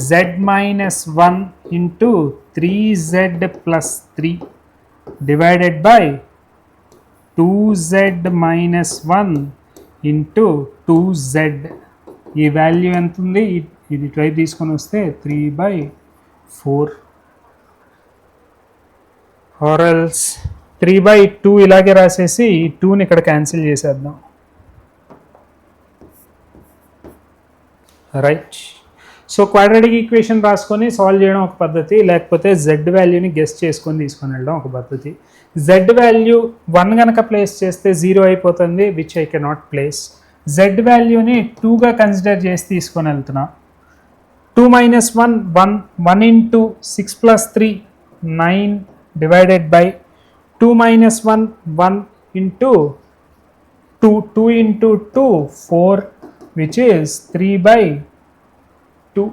z minus 1 into 3z plus 3 divided by 2z minus 1 into 2z. ఈ value ఎంత ఉంది? ఇది try తీసుకొని వస్తే 3/4 or else 3/2 ఇలాగే రాసేసి ఈ 2ని ఇక్కడ క్యాన్సిల్ చేసేద్దాం రైట్. సో క్వాడ్రాటిక్ ఈక్వేషన్ రాసుకొని సాల్వ్ చేయడం ఒక పద్ధతి, లేకపోతే జెడ్ వాల్యూని గెస్ చేసుకొని తీసుకొని వెళ్ళడం ఒక పద్ధతి. జెడ్ వాల్యూ 1 కనుక ప్లేస్ చేస్తే 0 అయిపోతుంది, which I cannot place. Z వాల్యూని 2గా కన్సిడర్ చేసి తీసుకొని వెళ్తున్నా. 2 - 1 1 1 into 6 plus 3 9 divided by 2 - 1 1 into 2 2 into 2 4, which is 3/2.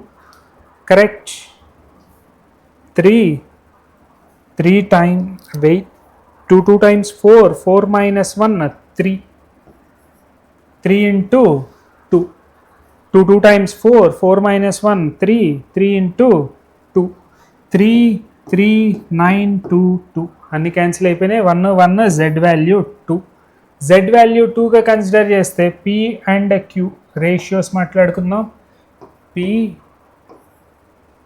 Correct. 3 times, wait, 2 times 4 4 minus 1 3 3 into 2 2 times 4 4 minus 1 3 into 2 3 3 9 2 2 అన్ని క్యాన్సిల్ అయిపోయినాయి. 1 1 జెడ్ వాల్యూ 2. జెడ్ వాల్యూ 2గా కన్సిడర్ చేస్తే పి అండ్ క్యూ రేషియోస్ మాట్లాడుకుందాం. P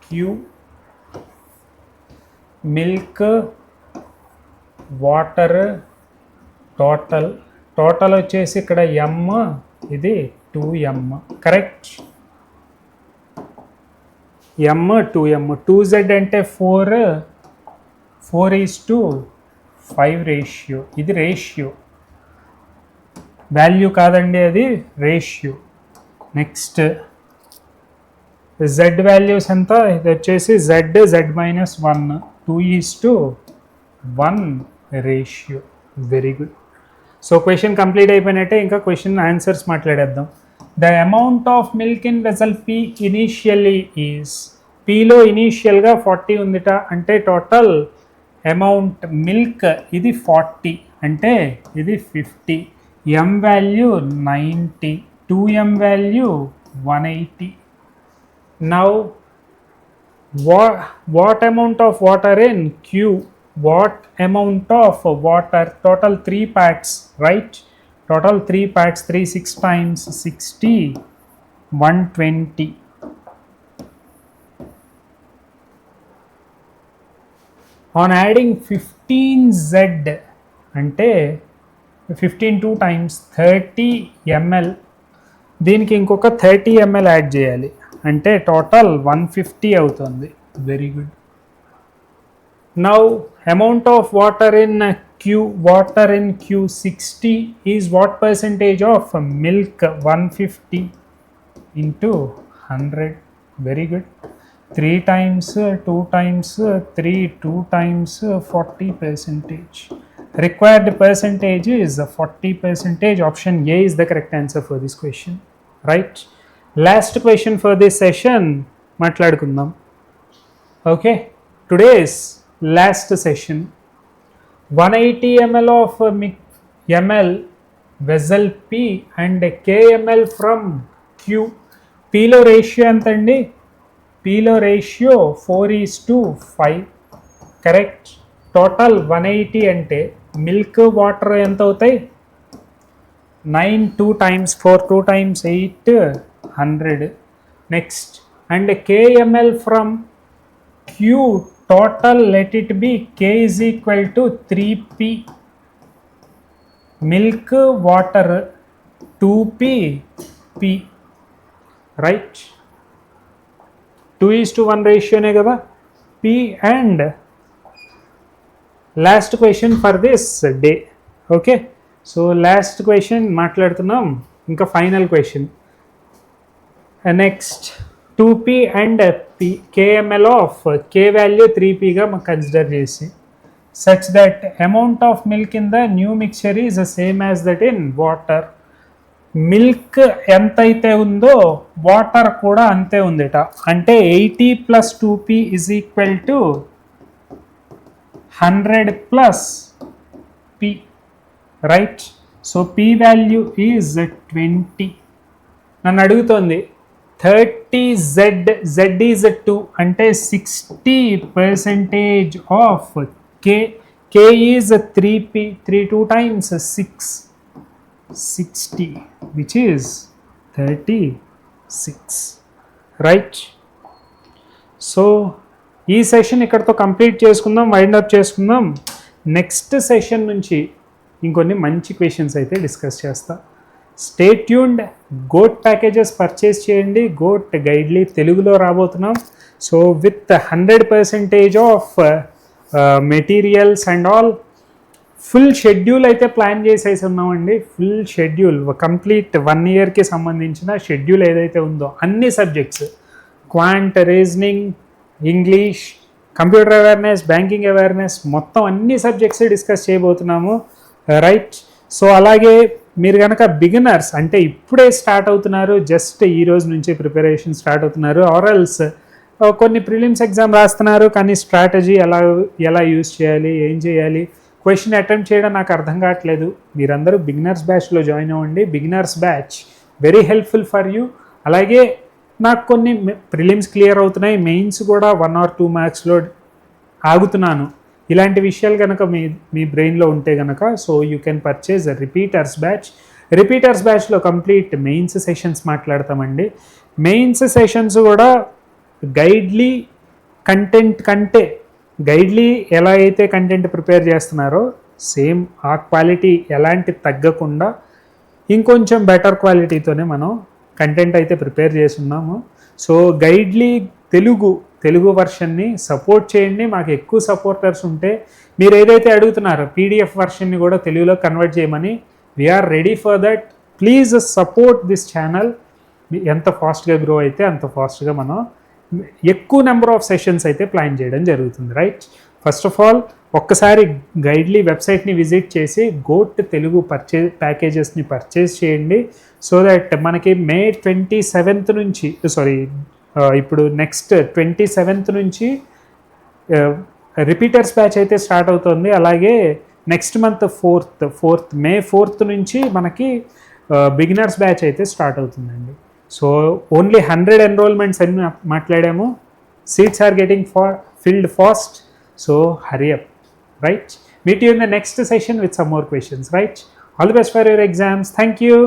Q milk water total వచ్చేసి ఇక్కడ ఎమ్, ఇది 2m. Correct. ఎమ్ 2m. 2z అంటే 4:5 ratio. ఇది రేషియో, వాల్యూ కాదండి, అది రేషియో. నెక్స్ట్ జెడ్ వాల్యూస్ ఎంత, ఇది వచ్చేసి Z -1 2:1 ratio. Very good. So question complete అయిపోయినట్టే. ఇంకా క్వశ్చన్ ఆన్సర్స్ మాట్లాడేద్దాం. The amount of milk in vessel P initially is, పిలో ఇనీషియల్గా 40 ఉందిట, అంటే టోటల్ అమౌంట్ మిల్క్ ఇది 40 అంటే ఇది 50. M value 90, 2m value 180. Now what amount of water in Q, what amount of water, total 3 parts, right? Total 3 parts, 3 6 times 60 120. On adding 15z అంటే 15 2 times 30 ml, దీనికి ఇంకొక 30 ml యాడ్ చేయాలి, అంటే total 150 అవుతుంది. Very good. Now amount of water in Q 60 is what percentage of milk? 150 into 100. Very good. 3 times 2 times 3 2 times 40%. Required percentage is 40%. Option A is the correct answer for this question, right? Last question for this session మాట్లాడుకుందాం. Okay, today's last session. 180 ml of ml vessel P and kml from Q. Pలో ratio ఎంత అండి? Pలో ratio 4:5. Correct. Total 180 అంటే milk water ఎంత అవుతాయి? 9 2 times 4 2 times 8 100. Next, and kml from Q total, let it be K is equal to 3p. Milk water 2p P, right? 2:1 రేషియోనే కదా P. And last question for this day. Okay, so last question మాట్లాడుతున్నాం, ఇంకా final question. Next 2p and p, kml of k value 3pగా మనం consider చేసి, such that amount of milk in the new mixture is the same as that in water. Milk ఎంతైతే ఉందో water కూడా అంతే ఉందిట, అంటే 80 + 2p is equal to 100 + p, right? So p value is 20. నన్ను అడుగుతోంది 30z, z is 2 అంటే 60% of k. k is 3p, 3 2 times 6 60, which is 36, right? So ఈ సెషన్ ఇక్కడతో కంప్లీట్ చేసుకుందాం, వైండ్ అప్ చేసుకుందాం. నెక్స్ట్ సెషన్ నుంచి ఇంకొన్ని మంచి క్వశ్చన్స్ అయితే డిస్కస్ చేస్తా. Stay tuned. Goat packages purchase చేయండి. గోట్ గైడ్లీ తెలుగులో రాబోతున్నాం. So with 100% of materials and all, full schedule అయితే ప్లాన్ చేసేసి ఉన్నామండి. ఫుల్ షెడ్యూల్ కంప్లీట్ 1 ఇయర్కి సంబంధించిన షెడ్యూల్ ఏదైతే ఉందో అన్ని subjects, quant, reasoning, English, computer awareness, banking awareness, మొత్తం అన్ని సబ్జెక్ట్స్ డిస్కస్ చేయబోతున్నాము. రైట్. సో అలాగే మీరు కనుక బిగినర్స్ అంటే ఇప్పుడే స్టార్ట్ అవుతున్నారు, జస్ట్ ఈ రోజు నుంచి ప్రిపరేషన్ స్టార్ట్ అవుతున్నారు, ఆర్ఎల్స్ కొన్ని ప్రిలిమ్స్ ఎగ్జామ్ రాస్తున్నారు కానీ స్ట్రాటజీ ఎలా యూజ్ చేయాలి, ఏం చేయాలి, క్వశ్చన్ అటెంప్ట్ చేయడం నాకు అర్థం కావట్లేదు, మీరందరూ బిగినర్స్ బ్యాచ్లో జాయిన్ అవ్వండి. Beginners batch very helpful for you. అలాగే నాకు కొన్ని ప్రిలిమ్స్ క్లియర్ అవుతున్నాయి, మెయిన్స్ కూడా 1 or 2 మార్క్స్లో ఆగుతున్నాను. ఇలాంటి విషయాలు కనుక మీ బ్రెయిన్లో ఉంటే కనుక so you can purchase repeaters batch. Repeaters బ్యాచ్లో కంప్లీట్ మెయిన్స్ సెషన్స్ మాట్లాడతామండి. మెయిన్స్ సెషన్స్ కూడా గైడ్లీ కంటెంట్ కంటే, గైడ్లీ ఎలా అయితే కంటెంట్ ప్రిపేర్ చేస్తున్నారో సేమ్ ఆ క్వాలిటీ ఎలాంటి తగ్గకుండా ఇంకొంచెం బెటర్ క్వాలిటీతోనే మనం కంటెంట్ అయితే ప్రిపేర్ చేస్తున్నాము. సో గైడ్లీ తెలుగు వర్షన్ని సపోర్ట్ చేయండి. మాకు ఎక్కువ సపోర్టర్స్ ఉంటే మీరు ఏదైతే అడుగుతున్నారో పీడిఎఫ్ వర్షన్ని కూడా తెలుగులో కన్వర్ట్ చేయమని, we're ready for that. Please support this channel. ఎంత ఫాస్ట్గా గ్రో అయితే అంత ఫాస్ట్గా మనం ఎక్కువ నెంబర్ ఆఫ్ సెషన్స్ అయితే ప్లాన్ చేయడం జరుగుతుంది. రైట్. ఫస్ట్ ఆఫ్ ఆల్ ఒక్కసారి గైడ్లీ వెబ్సైట్ని విజిట్ చేసి గోట్ తెలుగు ప్యాకేజెస్ని పర్చేస్ చేయండి. సో దట్ మనకి May 27th నుంచి ఇప్పుడు నెక్స్ట్ 27th నుంచి రిపీటర్స్ బ్యాచ్ అయితే స్టార్ట్ అవుతుంది. అలాగే next month 4th May 4th నుంచి మనకి బిగినర్స్ బ్యాచ్ అయితే స్టార్ట్ అవుతుందండి. సో ఓన్లీ 100 ఎన్రోల్మెంట్స్ అని మాట్లాడాము. Seats are getting filled fast. So hurry up. Right. Meet you in the next session with some more questions. Right. All the best for your exams. Thank you.